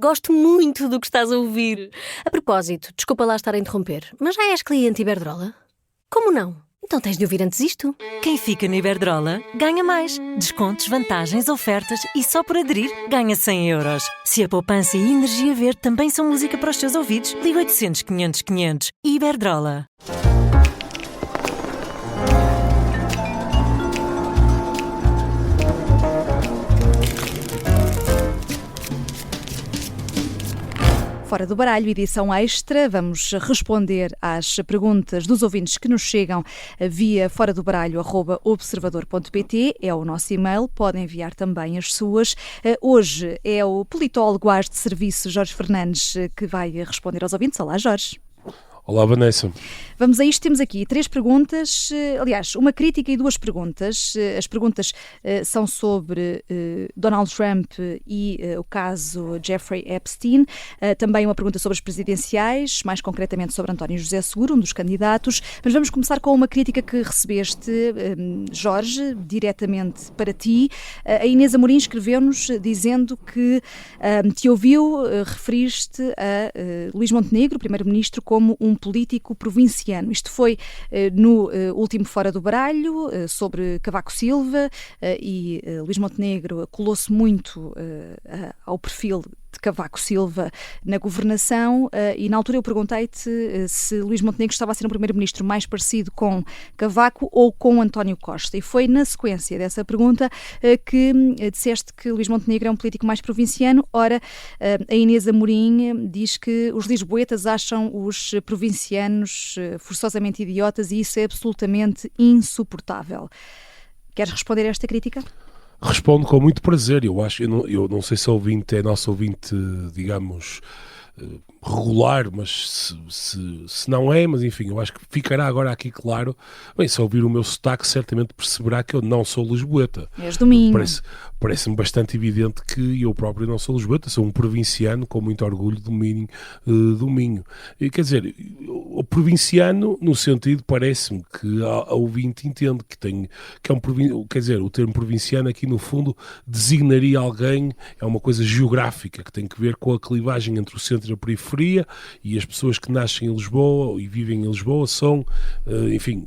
Gosto muito do que estás a ouvir. A propósito, desculpa lá estar a interromper, mas já és cliente Iberdrola? Como não? Então tens de ouvir antes isto. Quem fica no Iberdrola ganha mais. Descontos, vantagens, ofertas e só por aderir ganha 100 euros. Se a poupança e a energia verde também são música para os teus ouvidos, liga 800 500 500. Iberdrola. Fora do Baralho, edição extra, vamos responder às perguntas dos ouvintes que nos chegam via foradobaralho@observador.pt, é o nosso e-mail, podem enviar também as suas. Hoje é o politólogo AS de Serviço, Jorge Fernandes, que vai responder aos ouvintes. Olá, Jorge. Olá, Vanessa. Vamos a isto, temos aqui 3 perguntas, aliás, uma crítica e 2 perguntas. As perguntas são sobre Donald Trump e o caso Jeffrey Epstein, também uma pergunta sobre as presidenciais, mais concretamente sobre António José Seguro, um dos candidatos, mas vamos começar com uma crítica que recebeste, Jorge, diretamente para ti. A Inês Amorim escreveu-nos dizendo que te ouviu, referiste a Luís Montenegro, primeiro-ministro, como um político provinciano. Isto foi no último Fora do Baralho, sobre Cavaco Silva, e Luís Montenegro colou-se muito ao perfil de Cavaco Silva na governação, e na altura eu perguntei-te se Luís Montenegro estava a ser um primeiro-ministro mais parecido com Cavaco ou com António Costa, e foi na sequência dessa pergunta que disseste que Luís Montenegro é um político mais provinciano. Ora, a Inês Amorim diz que os lisboetas acham os provincianos forçosamente idiotas e isso é absolutamente insuportável. Queres responder a esta crítica? Respondo com muito prazer. Eu não sei se o ouvinte é nosso ouvinte, digamos, regular, mas se não é, mas enfim, eu acho que ficará agora aqui claro. Bem, se ouvir o meu sotaque, certamente perceberá que eu não sou lisboeta. És do Minho. Parece-me bastante evidente que eu próprio não sou lisboeta, sou um provinciano com muito orgulho do Minho. E, quer dizer, o provinciano, no sentido, parece-me que a ouvinte entende que é um provinciano, quer dizer, o termo provinciano aqui no fundo designaria alguém, é uma coisa geográfica que tem que ver com a clivagem entre o centro e a periferia, e as pessoas que nascem em Lisboa e vivem em Lisboa são, enfim,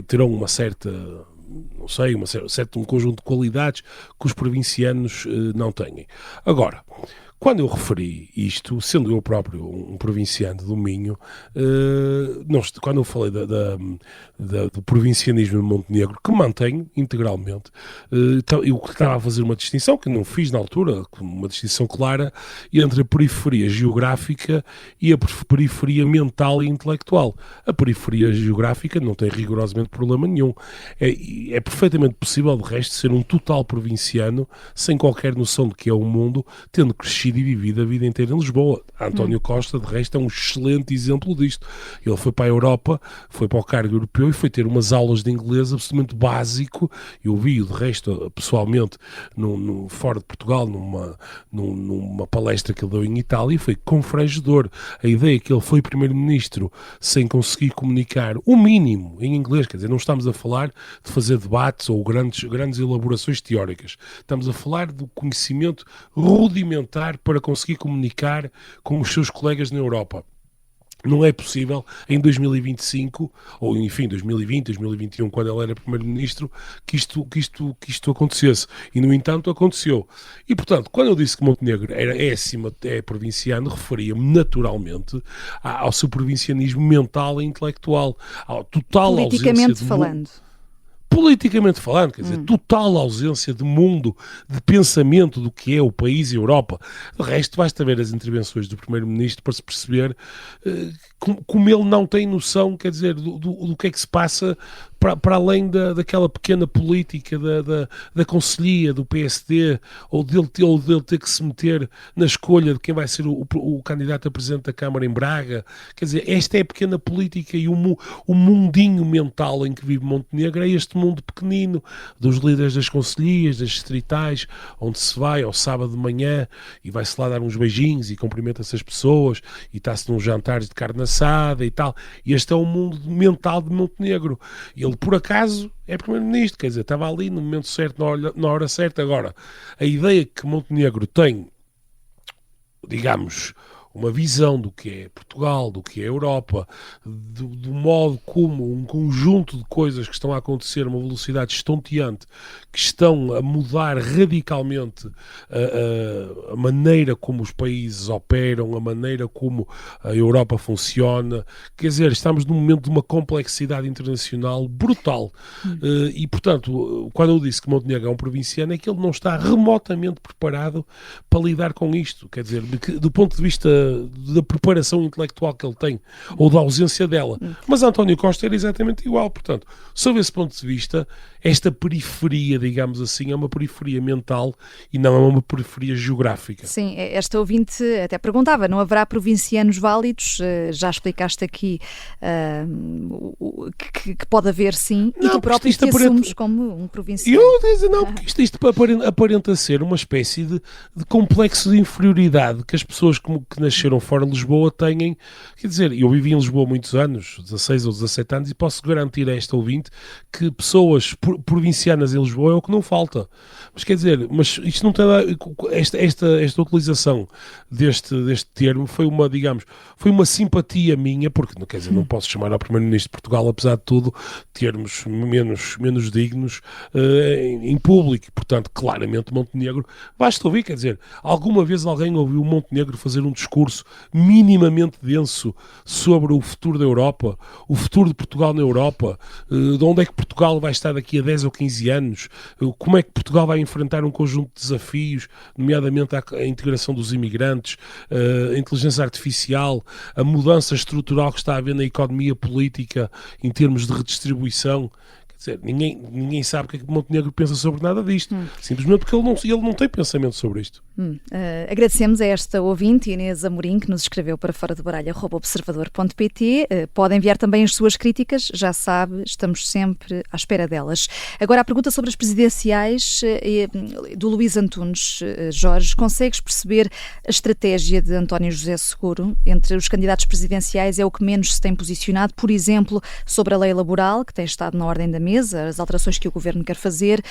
terão uma certa, não sei, um conjunto de qualidades que os provincianos não têm. Agora, quando eu referi isto, sendo eu próprio um provinciano do Minho, quando eu falei do provincianismo de Montenegro, que mantenho integralmente, eu estava a fazer uma distinção, que não fiz na altura, uma distinção clara, entre a periferia geográfica e a periferia mental e intelectual. A periferia geográfica não tem rigorosamente problema nenhum. É perfeitamente possível, de resto, ser um total provinciano, sem qualquer noção de que é o mundo, tendo crescido e vivido a vida inteira em Lisboa. António Costa, de resto, é um excelente exemplo disto. Ele foi para a Europa, foi para o cargo europeu e foi ter umas aulas de inglês absolutamente básico. Eu vi-o, de resto, pessoalmente, fora de Portugal, numa palestra que ele deu em Itália, e foi confrangedor. A ideia que ele foi primeiro-ministro sem conseguir comunicar o mínimo em inglês, quer dizer, não estamos a falar de fazer debates ou grandes elaborações teóricas. Estamos a falar do conhecimento rudimentar para conseguir comunicar com os seus colegas na Europa. Não é possível em 2025, ou enfim, 2020, 2021, quando ele era primeiro-ministro, que isto acontecesse. E, no entanto, aconteceu. E, portanto, quando eu disse que Montenegro é provinciano, referia-me naturalmente ao seu provincianismo mental e intelectual, ao total politicamente falando. Politicamente falando, quer dizer, total ausência de mundo, de pensamento do que é o país e a Europa. De resto, basta ver as intervenções do Primeiro-Ministro para se perceber como ele não tem noção, quer dizer, do que é que se passa para além daquela pequena política da conselhia do PSD, ou dele ter que se meter na escolha de quem vai ser o candidato a presidente da Câmara em Braga. Quer dizer, esta é a pequena política e o mundinho mental em que vive Montenegro é este mundo pequenino dos líderes das conselhias, das distritais, onde se vai ao sábado de manhã e vai-se lá dar uns beijinhos e cumprimenta-se as pessoas e está-se num jantar de carne assada e tal. E este é o mundo mental de Montenegro. Ele, por acaso, é primeiro-ministro, quer dizer, estava ali no momento certo, na hora certa. Agora, a ideia que Montenegro tem digamos, uma visão do que é Portugal, do que é a Europa, do modo como um conjunto de coisas que estão a acontecer a uma velocidade estonteante, que estão a mudar radicalmente a maneira como os países operam, a maneira como a Europa funciona. Quer dizer, estamos num momento de uma complexidade internacional brutal. E, portanto, quando eu disse que Montenegro é um provinciano, é que ele não está remotamente preparado para lidar com isto. Quer dizer, do ponto de vista da preparação intelectual que ele tem, ou da ausência dela. Mas António Costa era exatamente igual. Portanto, sob esse ponto de vista, esta periferia, digamos assim, é uma periferia mental e não é uma periferia geográfica. Sim, esta ouvinte até perguntava, não haverá provincianos válidos? Já explicaste aqui que pode haver, sim, não, e tu próprio te assumes como um provinciano. Eu dizer, não, porque isto aparenta ser uma espécie de complexo de inferioridade que as pessoas que nasceram fora de Lisboa têm. Quer dizer, eu vivi em Lisboa muitos anos, 16 ou 17 anos, e posso garantir a esta ouvinte que pessoas provincianas em Lisboa é o que não falta. Mas quer dizer, isto não tem esta utilização deste termo foi uma, digamos, foi uma simpatia minha, porque quer dizer, não posso chamar ao Primeiro-Ministro de Portugal, apesar de tudo, termos menos dignos em público. Portanto, claramente Montenegro, basta ouvir, quer dizer, alguma vez alguém ouviu Montenegro fazer um discurso minimamente denso sobre o futuro da Europa, o futuro de Portugal na Europa, de onde é que Portugal vai estar daqui a 10 ou 15 anos, como é que Portugal vai enfrentar um conjunto de desafios, nomeadamente a integração dos imigrantes, a inteligência artificial, a mudança estrutural que está a haver na economia política em termos de redistribuição. Quer dizer, ninguém sabe o que é que Montenegro pensa sobre nada disto, simplesmente porque ele não tem pensamento sobre isto. Agradecemos a esta ouvinte, Inês Amorim, que nos escreveu para fora do baralho @observador.pt. Pode enviar também as suas críticas, já sabe, estamos sempre à espera delas. Agora, a pergunta sobre as presidenciais do Luís Antunes. Jorge, consegues perceber a estratégia de António José Seguro? Entre os candidatos presidenciais é o que menos se tem posicionado, por exemplo, sobre a lei laboral, que tem estado na ordem da mesa, as alterações que o Governo quer fazer.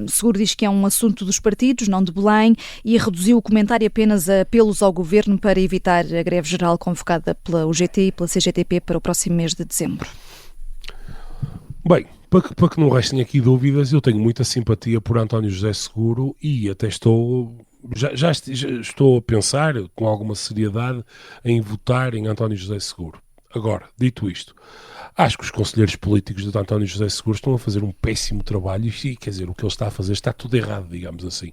Seguro diz que é um assunto dos partidos, não de Belém, e reduziu o comentário apenas a apelos ao Governo para evitar a greve geral convocada pela UGT e pela CGTP para o próximo mês de dezembro. Bem, para que não restem aqui dúvidas, eu tenho muita simpatia por António José Seguro e até já estou a pensar com alguma seriedade em votar em António José Seguro. Agora, dito isto, acho que os conselheiros políticos de António José Seguro estão a fazer um péssimo trabalho e, quer dizer, o que ele está a fazer está tudo errado, digamos assim.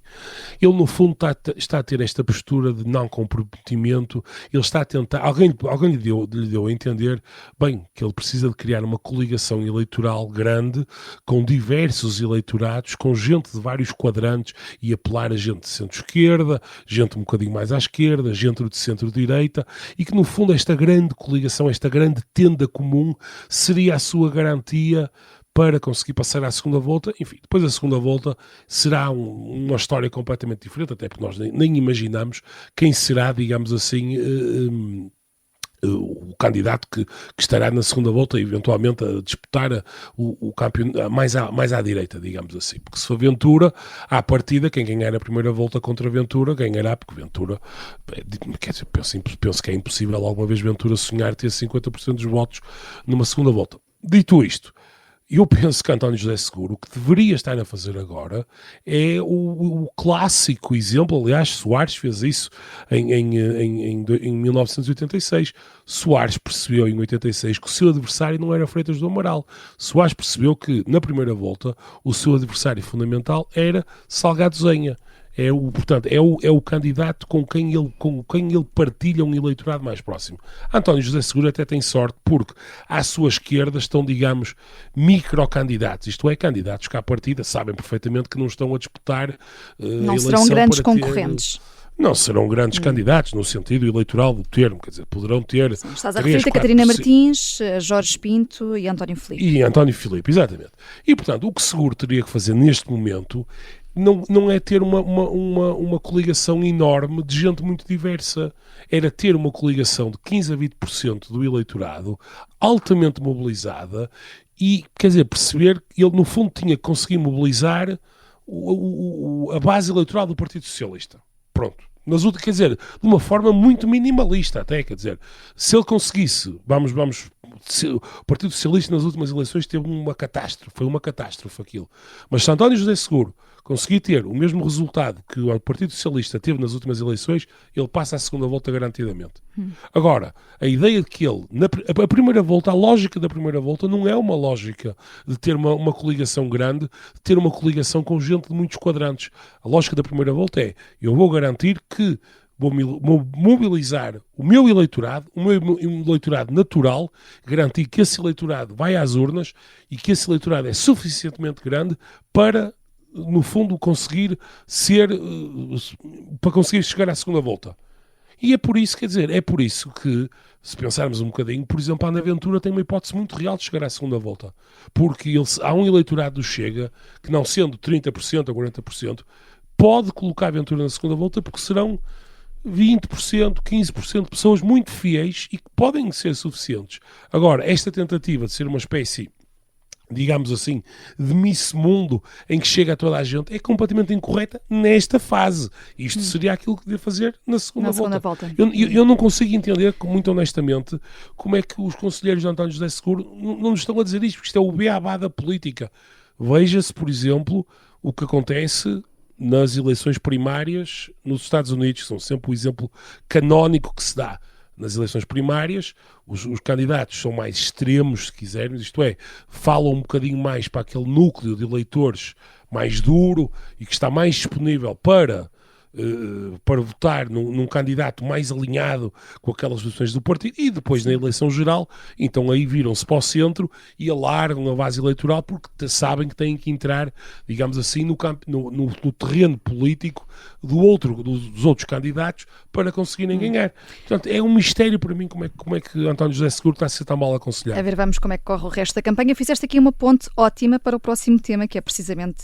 Ele, no fundo, está a ter esta postura de não comprometimento, ele está a tentar, alguém lhe deu a entender, bem, que ele precisa de criar uma coligação eleitoral grande, com diversos eleitorados, com gente de vários quadrantes e apelar a gente de centro-esquerda, gente um bocadinho mais à esquerda, gente de centro-direita, e que, no fundo, esta grande coligação, esta grande tenda comum, seria a sua garantia para conseguir passar à segunda volta. Enfim, depois da segunda volta será uma história completamente diferente, até porque nós nem imaginamos quem será, digamos assim, o candidato que estará na segunda volta, eventualmente a disputar o campeonato mais à direita, digamos assim. Porque se for Ventura, à partida, quem ganhar a primeira volta contra Ventura, ganhará, porque Ventura, quer dizer, penso que é impossível alguma vez Ventura sonhar ter 50% dos votos numa segunda volta. Dito isto, eu penso que António José Seguro, o que deveria estar a fazer agora é o clássico exemplo, aliás, Soares fez isso em 1986. Soares percebeu em 86 que o seu adversário não era Freitas do Amaral. Soares percebeu que, na primeira volta, o seu adversário fundamental era Salgado Zenha. Portanto, é o candidato com quem ele partilha um eleitorado mais próximo. António José Seguro até tem sorte porque à sua esquerda estão, digamos, microcandidatos, isto é, candidatos que à partida sabem perfeitamente que não estão a disputar não serão grandes concorrentes. Não serão grandes candidatos no sentido eleitoral do termo, quer dizer, poderão ter... Sim, estás a referir a Catarina Martins, Jorge Pinto e António Filipe. E António Filipe, exatamente. E, portanto, o que Seguro teria que fazer neste momento não é ter uma coligação enorme de gente muito diversa. Era ter uma coligação de 15% a 20% do eleitorado altamente mobilizada e, quer dizer, perceber que ele, no fundo, tinha que conseguir mobilizar a base eleitoral do Partido Socialista. Pronto. Quer dizer, de uma forma muito minimalista até, quer dizer, se ele conseguisse, o Partido Socialista nas últimas eleições teve uma catástrofe, foi uma catástrofe aquilo, mas se António José Seguro conseguir ter o mesmo resultado que o Partido Socialista teve nas últimas eleições, ele passa à segunda volta garantidamente. Agora, a ideia de que ele, a primeira volta, a lógica da primeira volta não é uma lógica de ter uma coligação grande, de ter uma coligação com gente de muitos quadrantes. A lógica da primeira volta é, eu vou garantir que vou mobilizar o meu eleitorado natural, garantir que esse eleitorado vai às urnas e que esse eleitorado é suficientemente grande para, no fundo, conseguir chegar à segunda volta. E é por isso, quer dizer, que, se pensarmos um bocadinho, por exemplo, a Ana Ventura tem uma hipótese muito real de chegar à segunda volta. Porque há um eleitorado do Chega que, não sendo 30% ou 40%, pode colocar a Ventura na segunda volta porque serão 20%, 15% de pessoas muito fiéis e que podem ser suficientes. Agora, esta tentativa de ser uma espécie, digamos assim, de Miss Mundo, em que chega a toda a gente, é completamente incorreta nesta fase. Isto seria aquilo que devia fazer na segunda volta. Eu não consigo entender, muito honestamente, como é que os conselheiros de António José Seguro não nos estão a dizer isto, porque isto é o beabá da política. Veja-se, por exemplo, o que acontece nas eleições primárias nos Estados Unidos, que são sempre o exemplo canónico que se dá. Nas eleições primárias, os candidatos são mais extremos, se quisermos, isto é, falam um bocadinho mais para aquele núcleo de eleitores mais duro e que está mais disponível para votar num candidato mais alinhado com aquelas posições do partido, e depois na eleição geral, então aí viram-se para o centro e alargam a base eleitoral porque sabem que têm que entrar, digamos assim, no terreno político dos outros candidatos para conseguirem ganhar. Portanto, é um mistério para mim como é que António José Seguro está a ser tão mal aconselhado. A ver, vamos como é que corre o resto da campanha. Fizeste aqui uma ponte ótima para o próximo tema, que é precisamente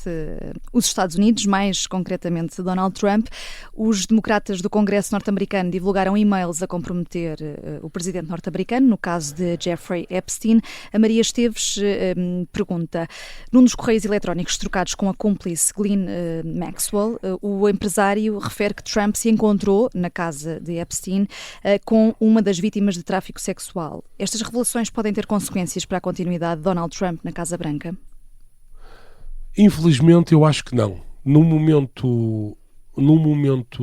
os Estados Unidos, mais concretamente Donald Trump. Os democratas do Congresso norte-americano divulgaram e-mails a comprometer o presidente norte-americano, no caso de Jeffrey Epstein. A Maria Esteves pergunta, num dos correios eletrónicos trocados com a cúmplice Ghislaine Maxwell, o empresário refere que Trump se encontrou na casa de Epstein com uma das vítimas de tráfico sexual. Estas revelações podem ter consequências para a continuidade de Donald Trump na Casa Branca? Infelizmente, eu acho que não. Num momento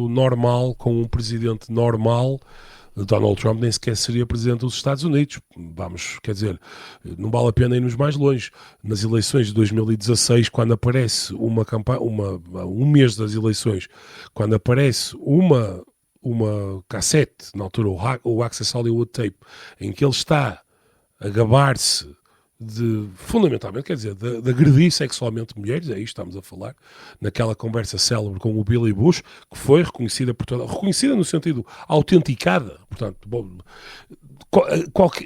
normal, com um presidente normal, Donald Trump nem sequer seria presidente dos Estados Unidos. Quer dizer, não vale a pena irmos mais longe. Nas eleições de 2016, quando aparece um mês das eleições, quando aparece uma cassete, na altura o Access Hollywood Tape, em que ele está a gabar-se fundamentalmente, quer dizer, de agredir sexualmente mulheres, é isto que estamos a falar, naquela conversa célebre com o Billy Bush, que foi reconhecida reconhecida no sentido autenticada, portanto,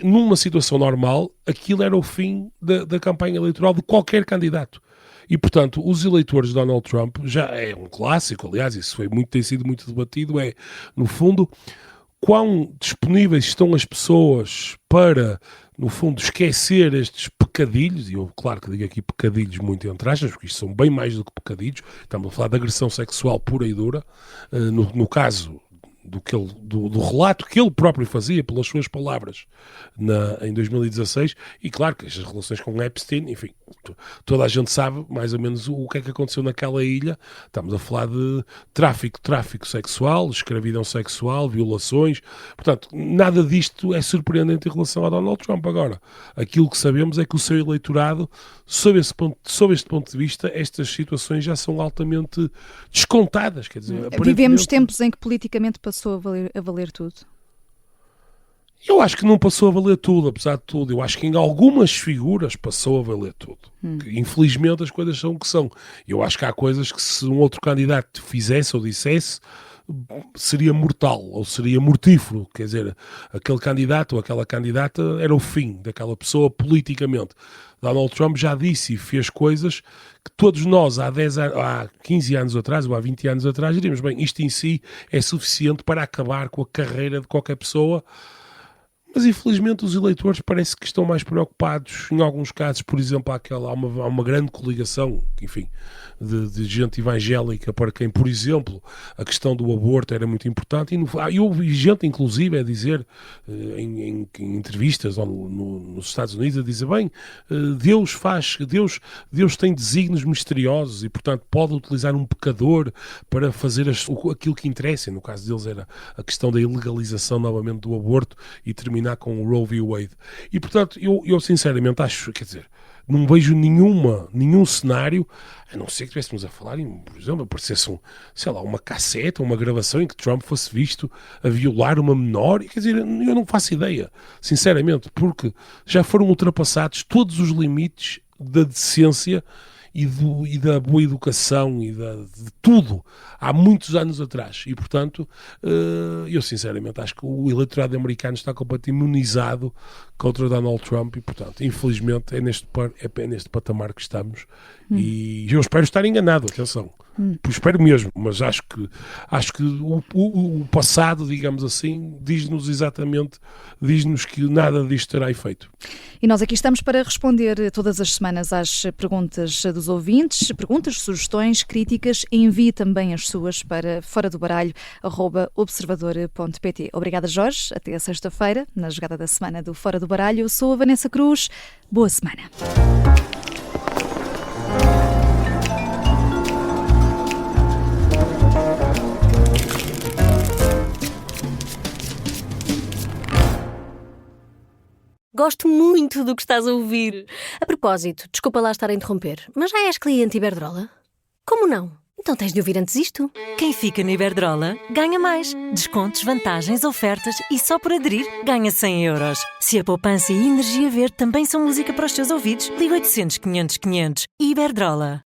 numa situação normal, aquilo era o fim da campanha eleitoral de qualquer candidato. E, portanto, os eleitores de Donald Trump, já é um clássico, aliás, isso tem sido muito debatido, no fundo, quão disponíveis estão as pessoas para, no fundo, esquecer estes pecadilhos, e eu, claro que digo aqui pecadilhos muito entre aspas, porque isto são bem mais do que pecadilhos, estamos a falar de agressão sexual pura e dura, no caso do relato que ele próprio fazia pelas suas palavras em 2016, e claro que as relações com Epstein, enfim, toda a gente sabe mais ou menos o que é que aconteceu naquela ilha. Estamos a falar de tráfico sexual, escravidão sexual, violações, portanto, nada disto é surpreendente em relação a Donald Trump. Agora, aquilo que sabemos é que o seu eleitorado, sob este ponto de vista, estas situações já são altamente descontadas, quer dizer, vivemos tempos em que politicamente passou a valer tudo. Eu acho que não passou a valer tudo, apesar de tudo. Eu acho que em algumas figuras passou a valer tudo. Infelizmente as coisas são o que são. Eu acho que há coisas que, se um outro candidato fizesse ou dissesse, seria mortal ou seria mortífero. Quer dizer, aquele candidato ou aquela candidata era o fim daquela pessoa politicamente. Donald Trump já disse e fez coisas que todos nós há 15 anos atrás ou há 20 anos atrás diríamos, bem, isto em si é suficiente para acabar com a carreira de qualquer pessoa. Mas infelizmente os eleitores parece que estão mais preocupados, em alguns casos, por exemplo, há uma grande coligação, enfim, de gente evangélica para quem, por exemplo, a questão do aborto era muito importante, e houve gente, inclusive, a dizer, em entrevistas nos Estados Unidos, a dizer, bem, Deus tem desígnios misteriosos e, portanto, pode utilizar um pecador para fazer aquilo que interessa. No caso deles era a questão da ilegalização novamente do aborto e terminar com o Roe v. Wade. E, portanto, eu sinceramente acho, quer dizer, não vejo nenhum cenário, a não ser que estivéssemos a falar, por exemplo, aparecesse uma cassete, uma gravação em que Trump fosse visto a violar uma menor, quer dizer, eu não faço ideia, sinceramente, porque já foram ultrapassados todos os limites da decência e da boa educação e de tudo há muitos anos atrás, e portanto eu sinceramente acho que o eleitorado americano está completamente imunizado contra Donald Trump e portanto infelizmente é neste patamar que estamos e eu espero estar enganado, atenção. Espero mesmo, mas acho que o passado, digamos assim, diz-nos que nada disto terá efeito. E nós aqui estamos para responder todas as semanas às perguntas dos ouvintes, perguntas, sugestões, críticas. Envie também as suas para foradobaralho@observador.pt. Obrigada, Jorge. Até a sexta-feira, na jogada da semana do Fora do Baralho. Eu sou a Vanessa Cruz. Boa semana. Gosto muito do que estás a ouvir. A propósito, desculpa lá estar a interromper, mas já és cliente Iberdrola? Como não? Então tens de ouvir antes isto. Quem fica na Iberdrola ganha mais. Descontos, vantagens, ofertas e só por aderir ganha 100 euros. Se a poupança e a energia verde também são música para os teus ouvidos, liga 800 500 500. Iberdrola.